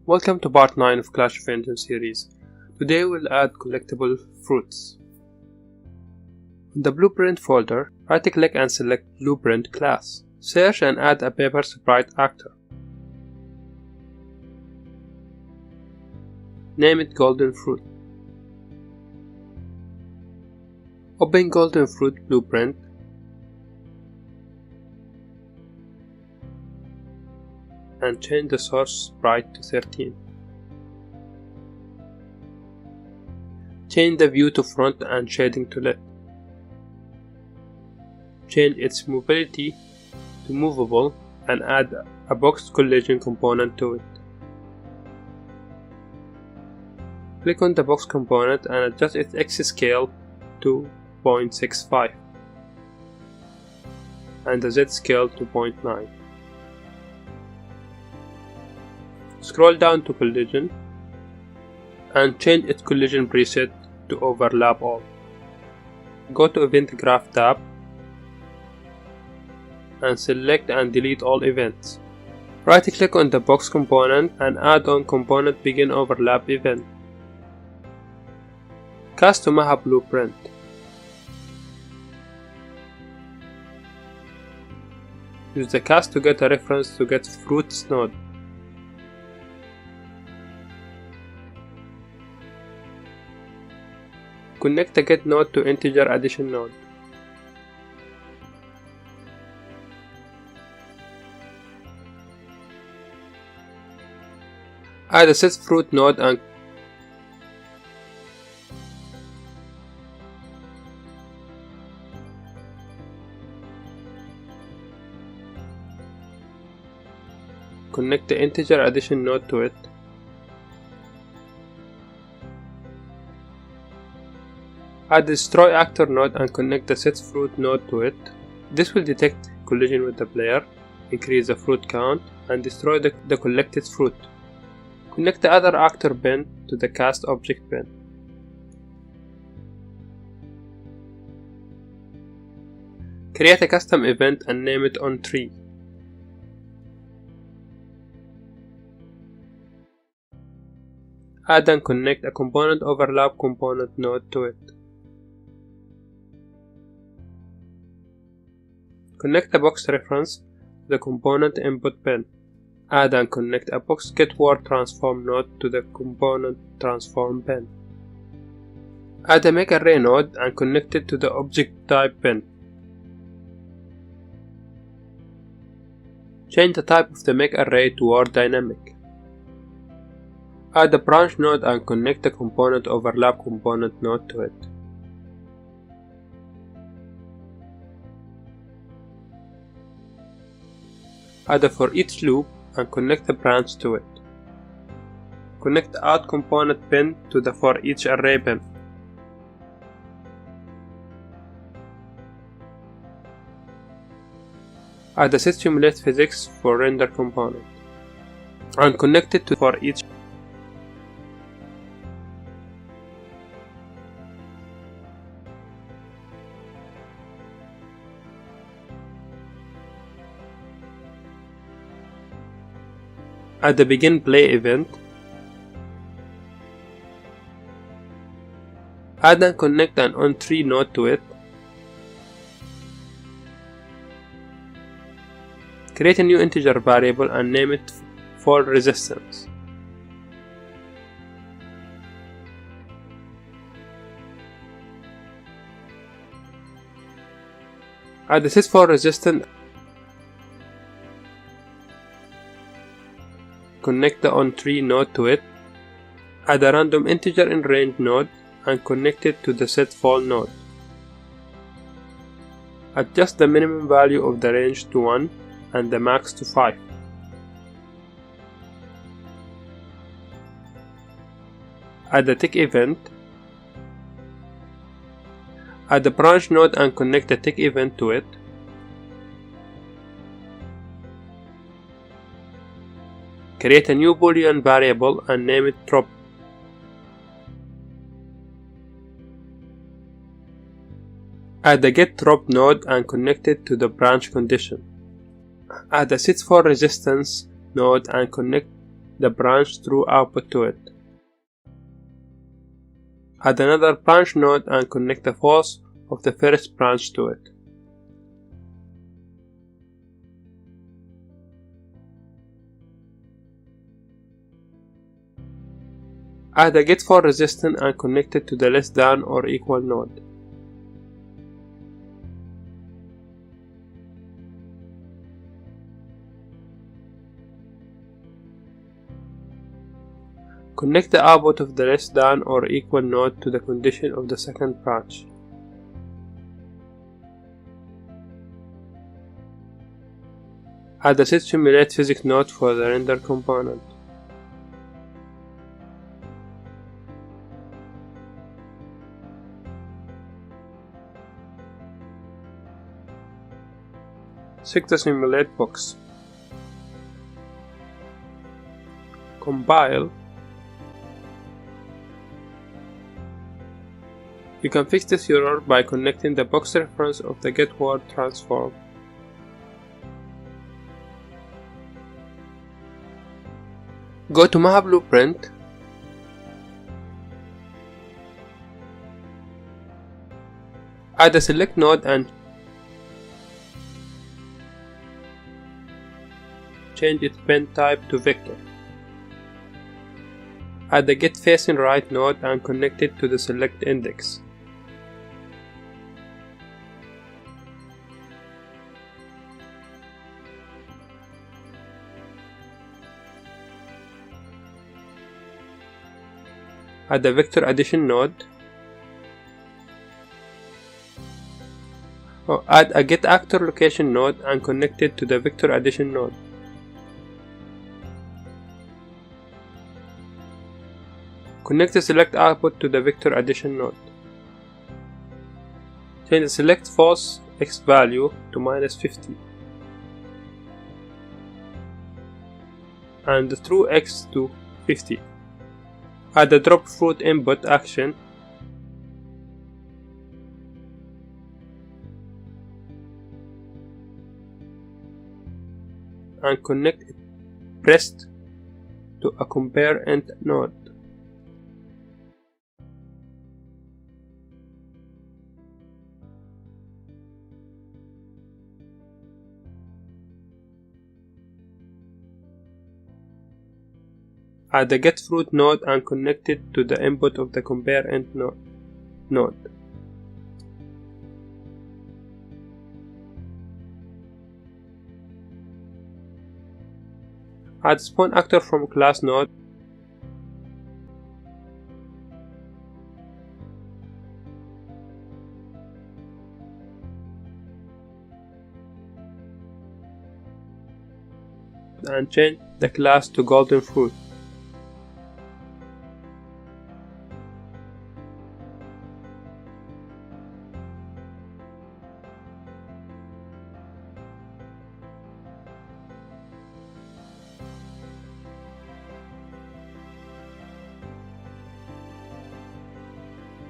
Welcome to part 9 of Clash of Engines series. Today we'll add collectible fruits. In the blueprint folder, right-click and select Blueprint class. Search and add a paper sprite actor. Name it Golden Fruit. Open Golden Fruit Blueprint and change the source sprite to 13. Change the view to front and shading to left. Change its mobility to movable and add a boxed collision component to it. Click on the box component and adjust its X scale to 0.65 and the Z scale to 0.9. Scroll down to collision and change its collision preset to overlap all. Go to Event Graph tab and select and delete all events. Right click on the box component and add on component begin overlap event. Cast to Maha blueprint. Use the cast to get a reference to get fruits node. Connect the get node to integer addition node. Add a set fruit node and connect the integer addition node to it. Add the destroy actor node and connect the set fruit node to it. This will detect collision with the player, increase the fruit count, and destroy the collected fruit. Connect the other actor bin to the cast object bin. Create a custom event and name it onTree. Add and connect a component overlap component node to it. Connect the box reference to the component input pin. Add and connect a box get word transform node to the component transform pin. Add a make array node and connect it to the object type pin. Change the type of the make array to word dynamic. Add a branch node and connect the component overlap component node to it. Add a for each loop and connect the branch to it. Connect the add component pin to the for each array pin. Add a set simulate physics for render component and connect it to for each. Add the begin play event. Add and connect an onTree node to it. Create a new integer variable and name it fall resistance. Add the set fall resistant. Connect the onTree node to it. Add a random integer in range node and connect it to the set fall node. Adjust the minimum value of the range to 1 and the max to 5. Add the tick event. Add the branch node and connect the tick event to it. Create a new boolean variable and name it drop. Add the get drop node and connect it to the branch condition. Add a set for resistance node and connect the branch through output to it. Add another branch node and connect the false of the first branch to it. Add a get for resistance and connect it to the less than or equal node. Connect the output of the less than or equal node to the condition of the second branch. Add a set simulate physics node for the render component. Select the simulate box. Compile. You can fix this error by connecting the box reference of the getWord transform. Go to Maha Blueprint. Add a select node and change its pen type to vector. Add the get facing right node and connect it to the select index. Add the vector addition node. Add a get actor location node and connect it to the vector addition node. Connect the select output to the vector addition node. Change the select false x value to -50 and the true x to 50. Add the drop fruit input action and connect it pressed to a compare int node. Add the get fruit node and connect it to the input of the compare int node. Add spawn actor from class node. And change the class to golden fruit.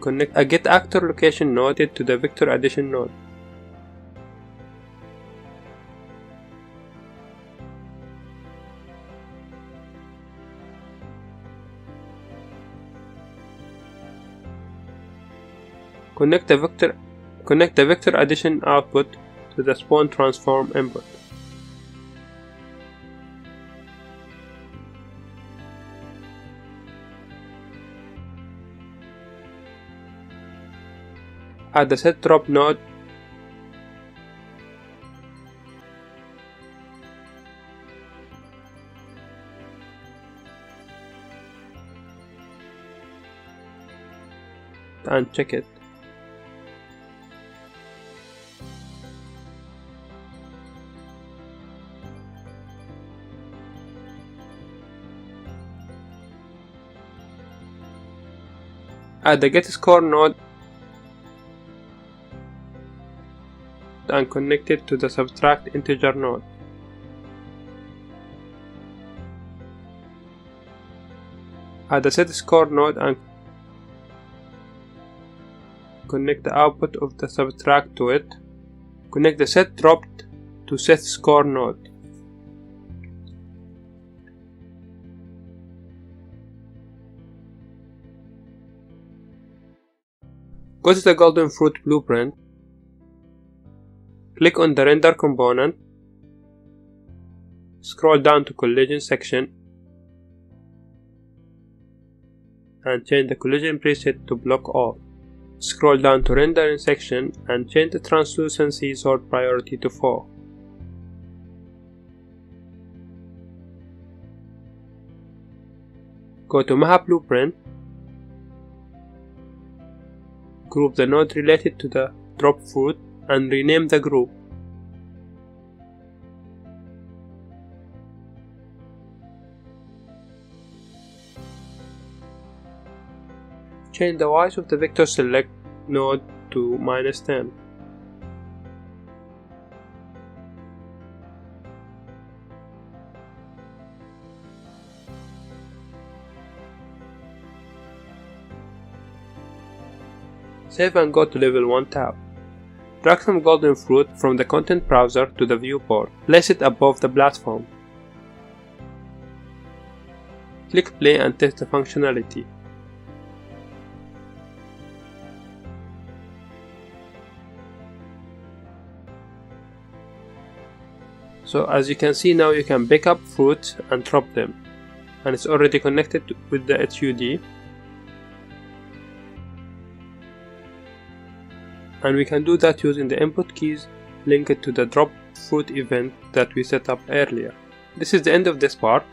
Connect a get actor location node to the vector addition node. Connect the vector addition output to the spawn transform input. Add the set drop node and check it. Add the get score node and connect it to the subtract integer node. Add the set score node and connect the output of the subtract to it. Connect the set dropped to set score node. Go to the golden fruit blueprint, click on the render component, scroll down to collision section, and change the collision preset to block all. Scroll down to rendering section and change the translucency sort priority to 4. Go to Map Blueprint, group the node related to the drop fruit and rename the group. Change the width of the vector select node to -10. Save and go to level 1 tab. Drag some golden fruit from the content browser to the viewport. Place it above the platform. Click play and test the functionality. So as you can see now, you can pick up fruits and drop them, and it's already connected with the HUD. And we can do that using the input keys linked to the drop fruit event that we set up earlier. This is the end of this part.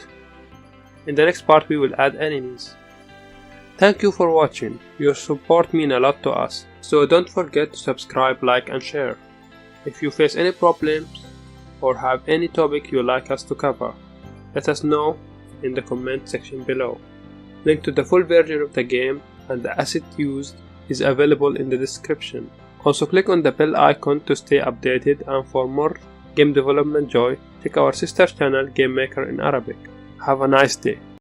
In the next part we will add enemies. Thank you for watching. Your support means a lot to us, so don't forget to subscribe, like and share. If you face any problems or have any topic you'd like us to cover, let us know in the comment section below. Link to the full version of the game and the asset used is available in the description. Also click on the bell icon to stay updated, and for more game development joy, check our sister channel Game Maker in Arabic. Have a nice day.